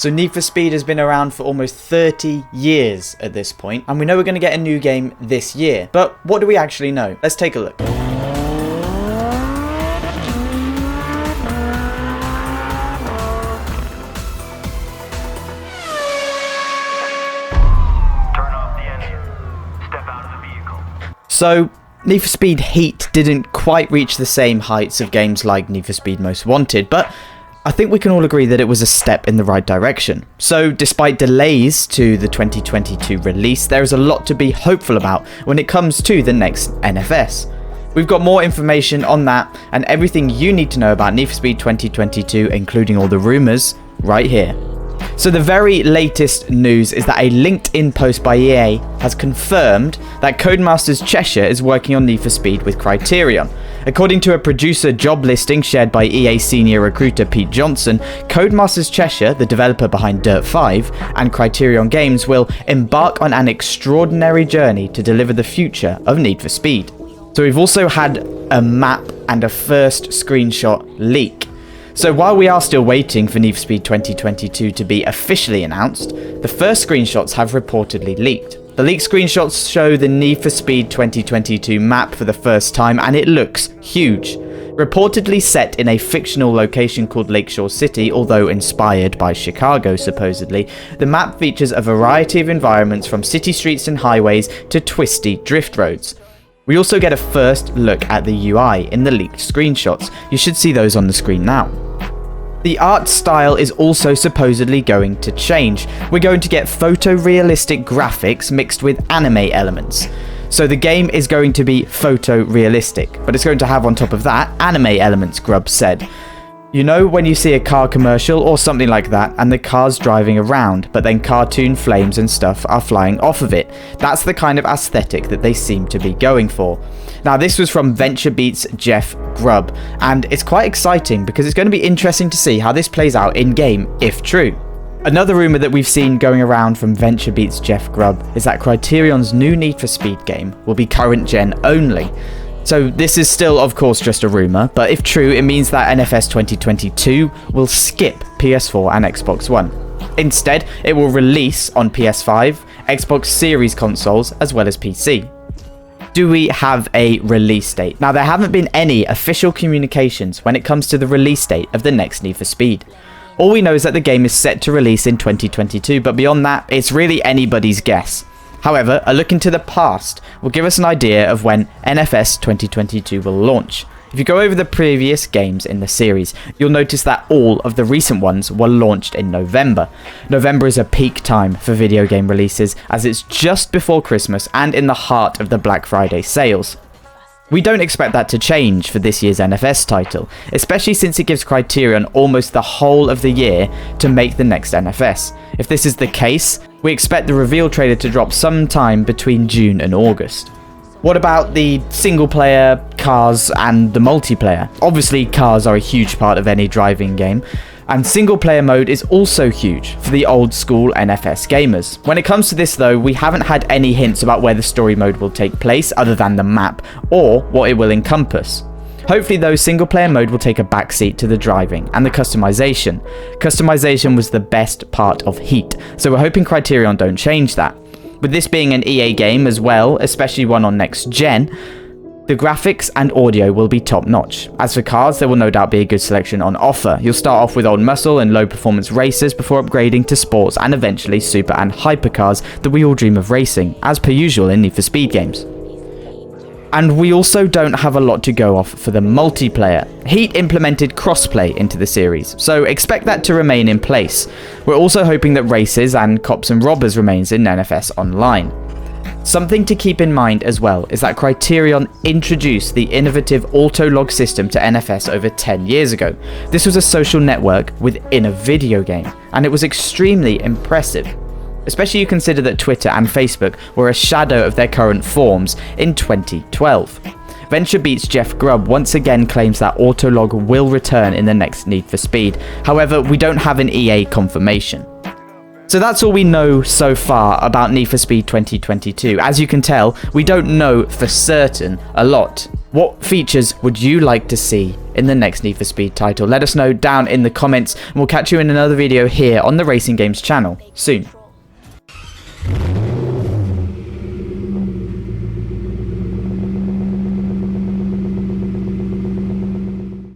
So Need for Speed has been around for almost 30 years at this point, and we know we're going to get a new game this year. But what do we actually know? Let's take a look. So, Need for Speed Heat didn't quite reach the same heights of games like Need for Speed Most Wanted, but I think we can all agree that it was a step in the right direction. So, despite delays to the 2022 release, there is a lot to be hopeful about when it comes to the next NFS. We've got more information on that and everything you need to know about Need for Speed 2022, including all the rumours, right here. So the very latest news is that a LinkedIn post by EA has confirmed that Codemasters Cheshire is working on Need for Speed with Criterion. According to a producer job listing shared by EA senior recruiter Pete Johnson, Codemasters Cheshire, the developer behind Dirt 5, and Criterion Games will embark on an extraordinary journey to deliver the future of Need for Speed. So we've also had a map and a first screenshot leak. So while we are still waiting for Need for Speed 2022 to be officially announced, the first screenshots have reportedly leaked. The leaked screenshots show the Need for Speed 2022 map for the first time, and it looks huge. Reportedly set in a fictional location called Lakeshore City, although inspired by Chicago supposedly, the map features a variety of environments from city streets and highways to twisty drift roads. We also get a first look at the UI in the leaked screenshots. You should see those on the screen now. The art style is also supposedly going to change. We're going to get photorealistic graphics mixed with anime elements. So the game is going to be photorealistic, but it's going to have on top of that anime elements, Grubb said. You know when you see a car commercial or something like that and the car's driving around, but then cartoon flames and stuff are flying off of it. That's the kind of aesthetic that they seem to be going for. Now this was from VentureBeat's Jeff Grubb, and it's quite exciting because it's going to be interesting to see how this plays out in game if true. Another rumour that we've seen going around from VentureBeat's Jeff Grubb is that Criterion's new Need for Speed game will be current gen only. So this is still of course just a rumour, but if true it means that NFS 2022 will skip PS4 and Xbox One. Instead, it will release on PS5, Xbox Series consoles as well as PC. Do we have a release date? Now there haven't been any official communications when it comes to the release date of the next Need for Speed. All we know is that the game is set to release in 2022, but beyond that it's really anybody's guess. However, a look into the past will give us an idea of when NFS 2022 will launch. If you go over the previous games in the series, you'll notice that all of the recent ones were launched in November. November is a peak time for video game releases as it's just before Christmas and in the heart of the Black Friday sales. We don't expect that to change for this year's NFS title, especially since it gives Criterion almost the whole of the year to make the next NFS. If this is the case, we expect the reveal trailer to drop sometime between June and August. What about the single player, cars and the multiplayer? Obviously cars are a huge part of any driving game, and single player mode is also huge for the old school NFS gamers. When it comes to this though, we haven't had any hints about where the story mode will take place other than the map or what it will encompass. Hopefully though, single player mode will take a backseat to the driving and the customization. Customization was the best part of Heat, so we're hoping Criterion don't change that. With this being an EA game as well, especially one on next gen, the graphics and audio will be top notch. As for cars, there will no doubt be a good selection on offer. You'll start off with old muscle and low performance racers before upgrading to sports and eventually super and hypercars that we all dream of racing, as per usual in Need for Speed games. And we also don't have a lot to go off for the multiplayer. Heat implemented crossplay into the series, so expect that to remain in place. We're also hoping that races and cops and robbers remains in NFS Online. Something to keep in mind as well is that Criterion introduced the innovative auto-log system to NFS over 10 years ago. This was a social network within a video game, and it was extremely impressive. Especially you consider that Twitter and Facebook were a shadow of their current forms in 2012. VentureBeat's Jeff Grubb once again claims that Autolog will return in the next Need for Speed. However, we don't have an EA confirmation. So that's all we know so far about Need for Speed 2022. As you can tell, we don't know for certain a lot. What features would you like to see in the next Need for Speed title? Let us know down in the comments, and we'll catch you in another video here on the Racing Games channel soon.